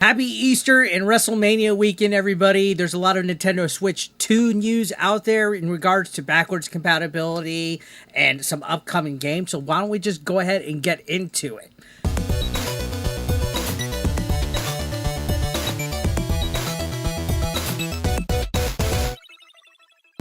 Happy Easter and WrestleMania weekend, everybody. There's a lot of Nintendo Switch 2 news out there in regards to backwards compatibility and some upcoming games. So why don't we just go ahead and get into it?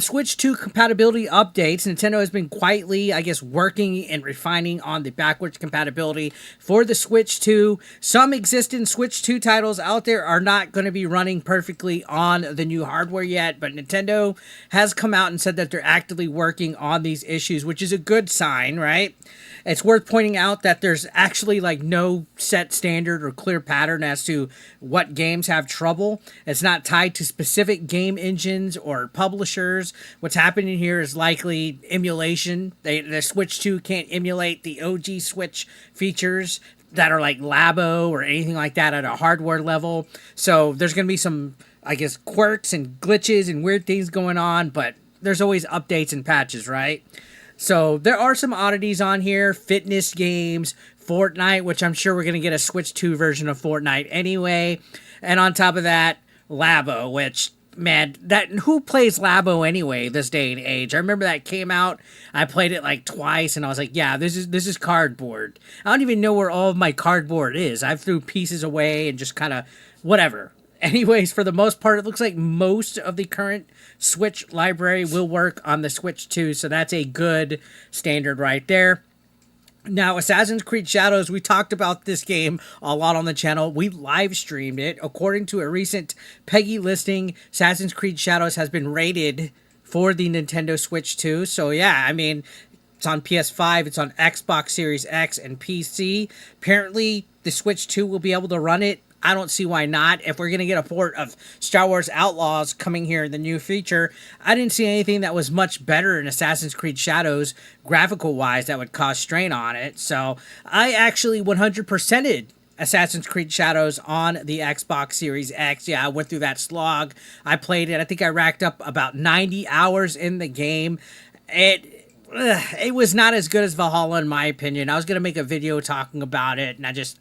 Switch 2 compatibility updates. Nintendo has been quietly, I guess, working and refining on the backwards compatibility for the Switch 2. Some existing Switch 2 titles out there are not going to be running perfectly on the new hardware yet, but Nintendo has come out and said that they're actively working on these issues, which is a good sign, right? It's worth pointing out that there's actually like no set standard or clear pattern as to what games have trouble. It's not tied to specific game engines or publishers. What's happening here is likely emulation. The Switch 2 can't emulate the OG Switch features that are like Labo or anything like that at a hardware level. So there's going to be some, I guess, quirks and glitches and weird things going on, but there's always updates and patches, right? So there are some oddities on here, fitness games, Fortnite, which I'm sure we're going to get a Switch 2 version of Fortnite anyway. And on top of that, Labo, which, man, that who plays Labo anyway this day and age? I remember that came out. I played it like twice and I was like, yeah, this is cardboard. I don't even know where all of my cardboard is. I threw pieces away and just kind of whatever. Anyways, for the most part, it looks like most of the current Switch library will work on the Switch 2, so that's a good standard right there. Now, Assassin's Creed Shadows, we talked about this game a lot on the channel. We live streamed it. According to a recent Peggy listing, Assassin's Creed Shadows has been rated for the Nintendo Switch 2. So yeah, I mean, it's on PS5, it's on Xbox Series X and PC. Apparently, the Switch 2 will be able to run it. I don't see why not. If we're going to get a port of Star Wars Outlaws coming here in the new feature, I didn't see anything that was much better in Assassin's Creed Shadows graphical-wise that would cause strain on it. So I actually 100%ed Assassin's Creed Shadows on the Xbox Series X. Yeah, I went through that slog. I played it. I think I racked up about 90 hours in the game. It was not as good as Valhalla in my opinion. I was going to make a video talking about it, and I just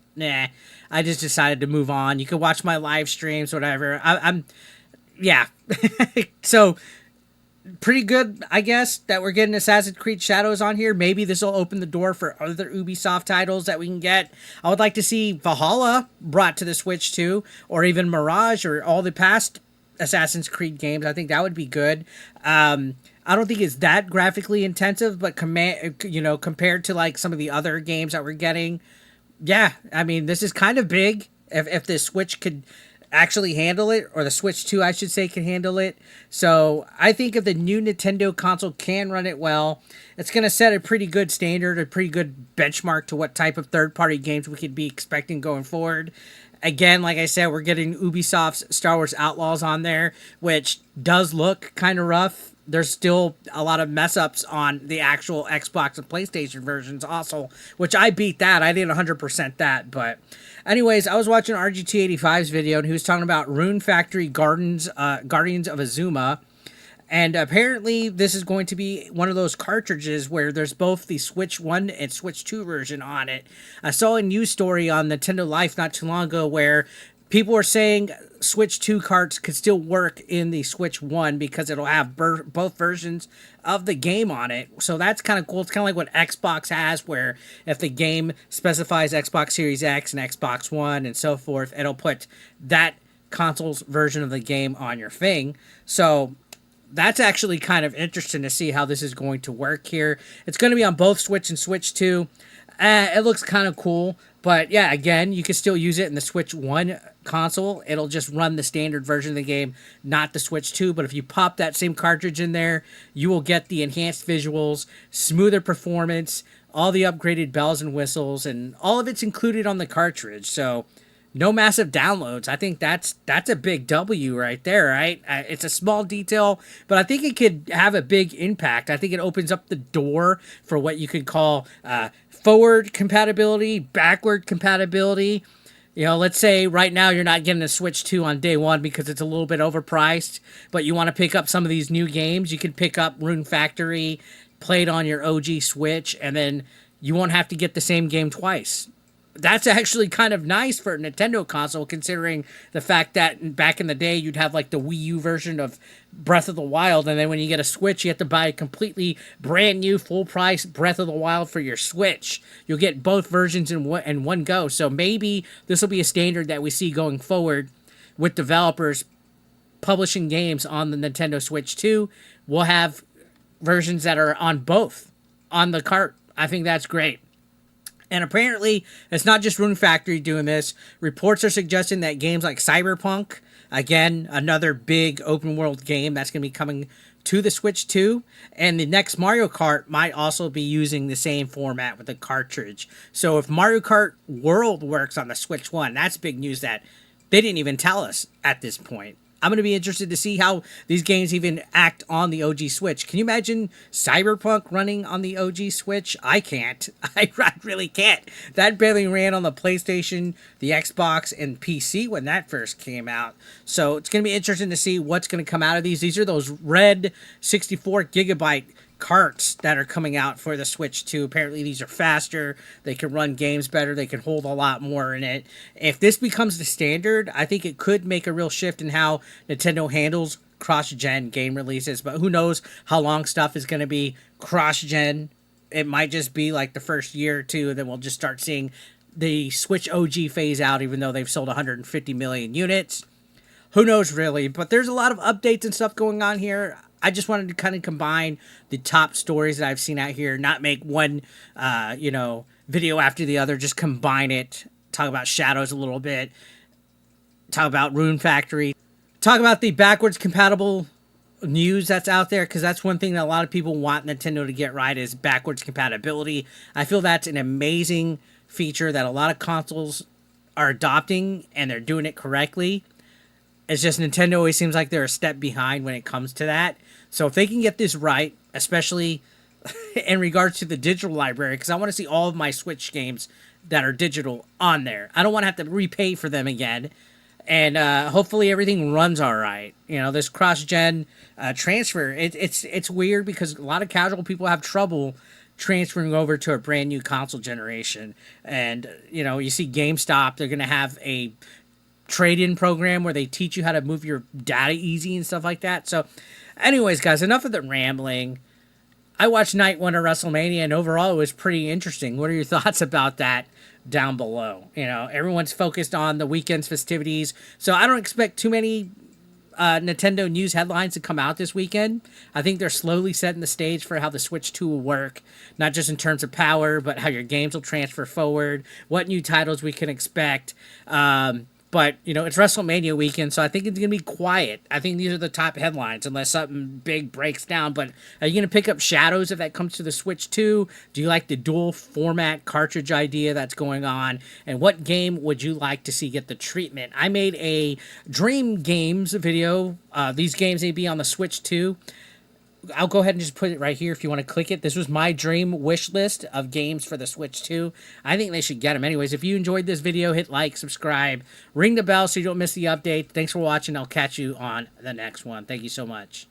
decided to move on. You can watch my live streams, whatever. Yeah. So, pretty good, I guess, that we're getting Assassin's Creed Shadows on here. Maybe this will open the door for other Ubisoft titles that we can get. I would like to see Valhalla brought to the Switch too, or even Mirage, or all the past Assassin's Creed games. I think that would be good. I don't think it's that graphically intensive, but compared to like some of the other games that we're getting, yeah, I mean, this is kind of big. If the Switch could actually handle it, or the Switch 2, I should say, can handle it. So I think if the new Nintendo console can run it well, it's going to set a pretty good standard, a pretty good benchmark to what type of third-party games we could be expecting going forward. Again, like I said, we're getting Ubisoft's Star Wars Outlaws on there, which does look kind of rough. There's still a lot of mess ups on the actual Xbox and PlayStation versions also, which I beat that. I didn't 100% that. But anyways, I was watching RGT85's video, and he was talking about Rune Factory Guardians of Azuma. And apparently this is going to be one of those cartridges where there's both the Switch 1 and Switch 2 version on it. I saw a news story on Nintendo Life not too long ago where people were saying Switch 2 carts could still work in the Switch 1 because it'll have both versions of the game on it. So that's kind of cool. It's kind of like what Xbox has, where if the game specifies Xbox Series X and Xbox One and so forth, it'll put that console's version of the game on your thing. So that's actually kind of interesting to see how this is going to work here. It's going to be on both Switch and Switch 2. It looks kind of cool. But yeah, again, you can still use it in the Switch 1 console. It'll just run the standard version of the game, not the Switch 2. But if you pop that same cartridge in there, you will get the enhanced visuals, smoother performance, all the upgraded bells and whistles, and all of it's included on the cartridge. So no massive downloads. I think that's a big W right there, right? It's a small detail, but I think it could have a big impact. I think it opens up the door for what you could call forward compatibility, backward compatibility. You know, let's say right now you're not getting a Switch 2 on day one because it's a little bit overpriced, but you want to pick up some of these new games. You could pick up Rune Factory, play it on your OG Switch, and then you won't have to get the same game twice. that's actually kind of nice for a Nintendo console, considering the fact that back in the day you'd have like the Wii U version of Breath of the Wild, and then when you get a Switch, you have to buy a completely brand new full price Breath of the Wild for your Switch. You'll get both versions in one go. So maybe this will be a standard that we see going forward with developers publishing games on the Nintendo Switch 2. We'll have versions that are on both on the cart. I think that's great. And apparently, it's not just Rune Factory doing this. Reports are suggesting that games like Cyberpunk, again, another big open world game that's going to be coming to the Switch 2, and the next Mario Kart might also be using the same format with the cartridge. So if Mario Kart World works on the Switch 1, that's big news that they didn't even tell us at this point. I'm going to be interested to see how these games even act on the OG Switch. Can you imagine Cyberpunk running on the OG Switch? I can't. I really can't. That barely ran on the PlayStation, the Xbox, and PC when that first came out. So it's going to be interesting to see what's going to come out of these. These are those red 64 gigabyte carts that are coming out for the Switch 2. Apparently these are faster, they can run games better, they can hold a lot more in it. If this becomes the standard, I think it could make a real shift in how Nintendo handles cross-gen game releases, but who knows how long stuff is going to be cross-gen. It might just be like the first year or two, and then we'll just start seeing the Switch OG phase out, even though they've sold 150 million units. Who knows, really? But there's a lot of updates and stuff going on here. I just wanted to kind of combine the top stories that I've seen out here, not make one, video after the other, just combine it, talk about Shadows a little bit, talk about Rune Factory, talk about the backwards compatible news that's out there, because that's one thing that a lot of people want Nintendo to get right is backwards compatibility. I feel that's an amazing feature that a lot of consoles are adopting, and they're doing it correctly. It's just Nintendo always seems like they're a step behind when it comes to that. So if they can get this right, especially in regards to the digital library, because I want to see all of my Switch games that are digital on there. I don't want to have to repay for them again. And hopefully everything runs all right. You know, this cross-gen transfer, it's weird because a lot of casual people have trouble transferring over to a brand new console generation. And, you see GameStop, they're going to have a trade-in program where they teach you how to move your data easy and stuff like that. So anyways, guys, enough of the rambling. I watched night one of WrestleMania, and overall it was pretty interesting. What are your thoughts about that down below? Everyone's focused on the weekend's festivities, so I don't expect too many Nintendo news headlines to come out this weekend. I think they're slowly setting the stage for how the Switch 2 will work, not just in terms of power, but how your games will transfer forward, what new titles we can expect. But, it's WrestleMania weekend, so I think it's going to be quiet. I think these are the top headlines, unless something big breaks down. But are you going to pick up Shadows if that comes to the Switch 2? Do you like the dual format cartridge idea that's going on? And what game would you like to see get the treatment? I made a Dream Games video. These games may be on the Switch 2. I'll go ahead and just put it right here if you want to click it. This was my dream wish list of games for the Switch 2. I think they should get them. Anyways, if you enjoyed this video, hit like, subscribe, ring the bell so you don't miss the update. Thanks for watching. I'll catch you on the next one. Thank you so much.